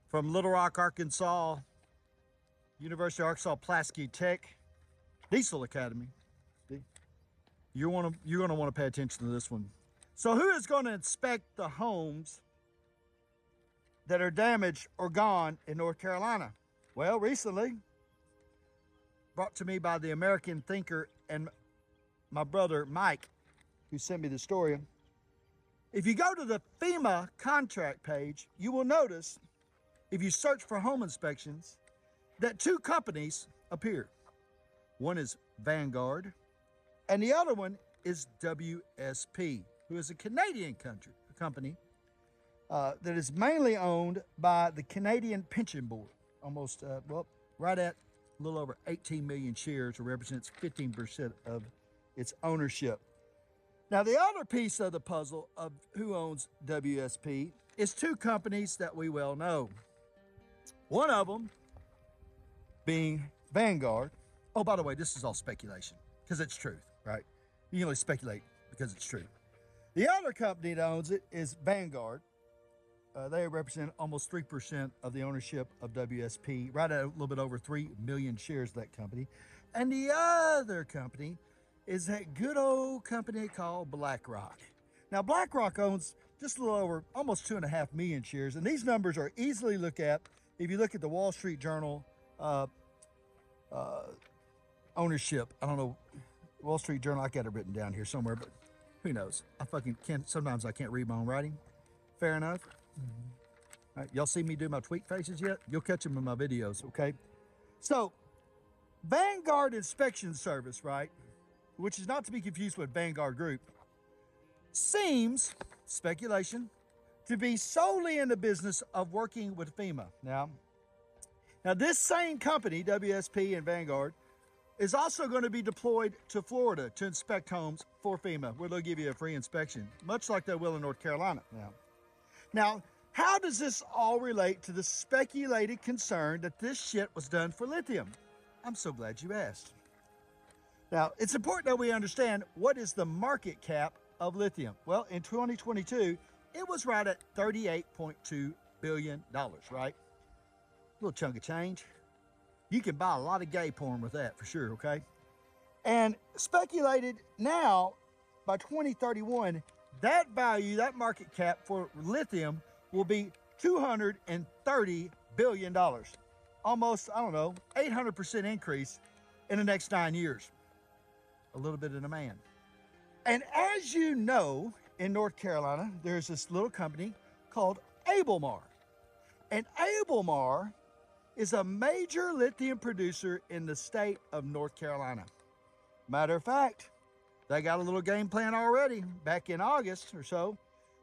from Little Rock, Arkansas, University of Arkansas Plasky Tech, Diesel Academy. You're gonna want to pay attention to this one. So, who is going to inspect the homes that are damaged or gone in North Carolina? Well, recently, brought to me by the American Thinker and my brother Mike, who sent me the story. If you go to the FEMA contract page, you will notice, if you search for home inspections, that two companies appear. One is Vanguard, and the other one is WSP, who is a Canadian company that is mainly owned by the Canadian Pension Board. Almost, right at a little over 18 million shares, or represents 15% of its ownership. Now, the other piece of the puzzle of who owns WSP is two companies that we well know. One of them being Vanguard. Oh, by the way, this is all speculation because it's truth, right? You can only speculate because it's true. The other company that owns it is Vanguard. They represent almost 3% of the ownership of WSP, right at a little bit over 3 million shares of that company. And the other company is that good old company called BlackRock. Now, BlackRock owns just a little over almost 2.5 million shares, and these numbers are easily looked at if you look at the Wall Street Journal ownership. I don't know, Wall Street Journal, I got it written down here somewhere, but who knows? I fucking can't, sometimes I can't read my own writing. Fair enough. All right, y'all see me do my tweet faces yet? You'll catch them in my videos, okay? So, Vanguard Inspection Service, right, which is not to be confused with Vanguard Group, seems, speculation, to be solely in the business of working with FEMA. Now, this same company, WSP and Vanguard, is also going to be deployed to Florida to inspect homes for FEMA, where they'll give you a free inspection, much like they will in North Carolina. Now, how does this all relate to the speculated concern that this shit was done for lithium? I'm so glad you asked. Now, it's important that we understand what is the market cap of lithium. Well, in 2022, it was right at $38.2 billion, right? Little chunk of change. You can buy a lot of gay porn with that for sure, okay? And speculated now, by 2031, that value, that market cap for lithium will be $230 billion. Almost, 800% increase in the next 9 years. A little bit of demand. And as you know, in North Carolina, there's this little company called Albemarle. And Albemarle is a major lithium producer in the state of North Carolina. Matter of fact, they got a little game plan already back in August or so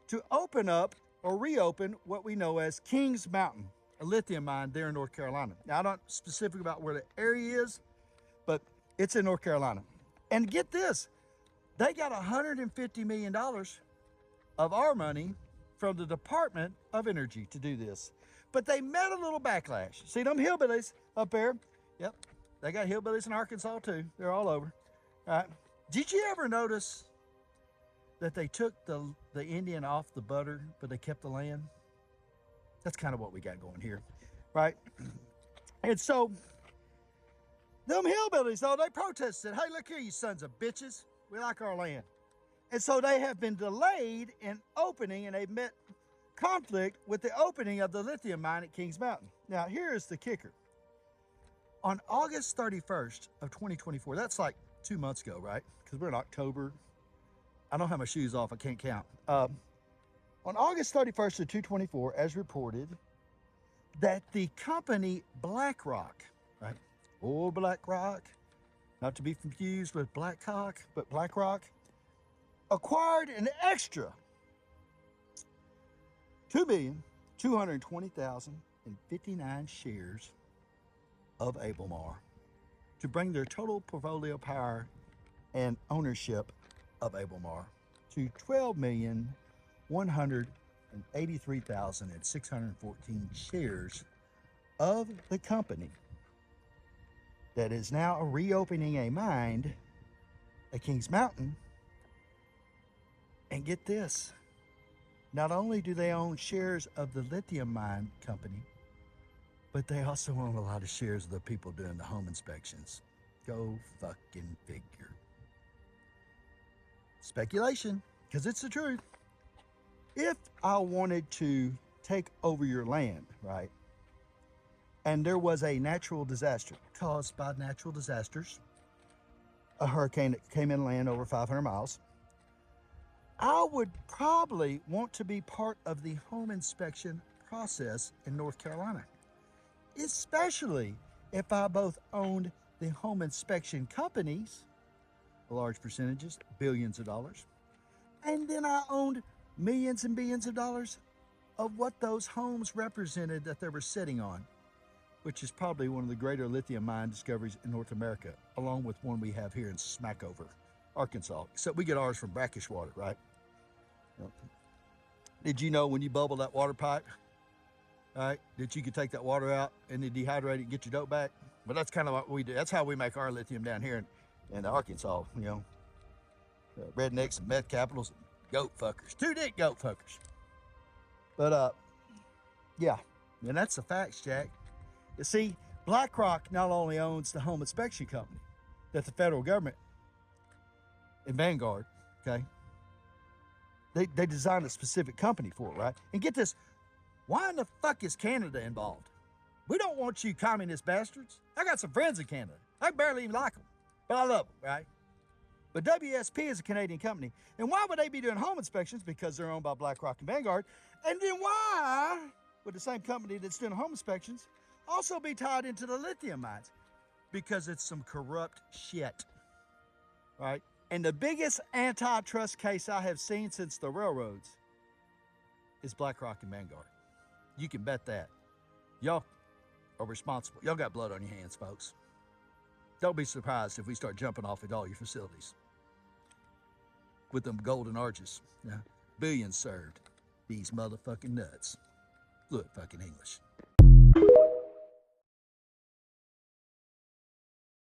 to open up or reopen what we know as Kings Mountain, a lithium mine there in North Carolina. Now, I'm not specific about where the area is, but it's in North Carolina. And get this, they got $150 million of our money from the Department of Energy to do this. But they met a little backlash. See them hillbillies up there? Yep, they got hillbillies in Arkansas too. They're all over. All right. Did you ever notice that they took the Indian off the butter, but they kept the land? That's kind of what we got going here, right? And so, them hillbillies, though, they protested. Hey, look here, you sons of bitches. We like our land. And so they have been delayed in opening, and they've met conflict with the opening of the lithium mine at Kings Mountain. Now, here is the kicker. On August 31st of 2024, that's like 2 months ago, right? Because we're in October. I don't have my shoes off. I can't count. On August 31st of 2024, as reported, that the company BlackRock, right? Oh, BlackRock, not to be confused with Blackcock, but BlackRock, acquired an extra 2,220,059 shares of Albemarle to bring their total portfolio power and ownership of Albemarle to 12,183,614 shares of the company that is now reopening a mine at Kings Mountain. And get this, not only do they own shares of the lithium mine company, but they also own a lot of shares of the people doing the home inspections. Go fucking figure. Speculation, because it's the truth. If I wanted to take over your land, right, and there was a natural disaster caused by natural disasters, a hurricane that came in land over 500 miles, I would probably want to be part of the home inspection process in North Carolina, especially if I both owned the home inspection companies, large percentages, billions of dollars, and then I owned millions and billions of dollars of what those homes represented that they were sitting on, which is probably one of the greater lithium mine discoveries in North America, along with one we have here in Smackover, Arkansas. Except we get ours from brackish water, right? Did you know when you bubble that water pipe, right, that you could take that water out and then dehydrate it and get your dope back? But that's kind of what we do. That's how we make our lithium down here in Arkansas, you know. Rednecks and meth capitals, goat fuckers, two-dick goat fuckers. But, yeah, and that's the facts, Jack. You see, BlackRock not only owns the home inspection company that the federal government and Vanguard, okay, they designed a specific company for it, right? And get this, why in the fuck is Canada involved? We don't want you communist bastards. I got some friends in Canada. I barely even like them, but I love them, right? But WSP is a Canadian company. And why would they be doing home inspections? Because they're owned by BlackRock and Vanguard. And then why would the same company that's doing home inspections also be tied into the lithium mines? Because it's some corrupt shit, right? And the biggest antitrust case I have seen since the railroads is BlackRock and Vanguard. You can bet that. Y'all are responsible. Y'all got blood on your hands, folks. Don't be surprised if we start jumping off at all your facilities with them golden arches. Yeah. Billions served. These motherfucking nuts. Fluent fucking English.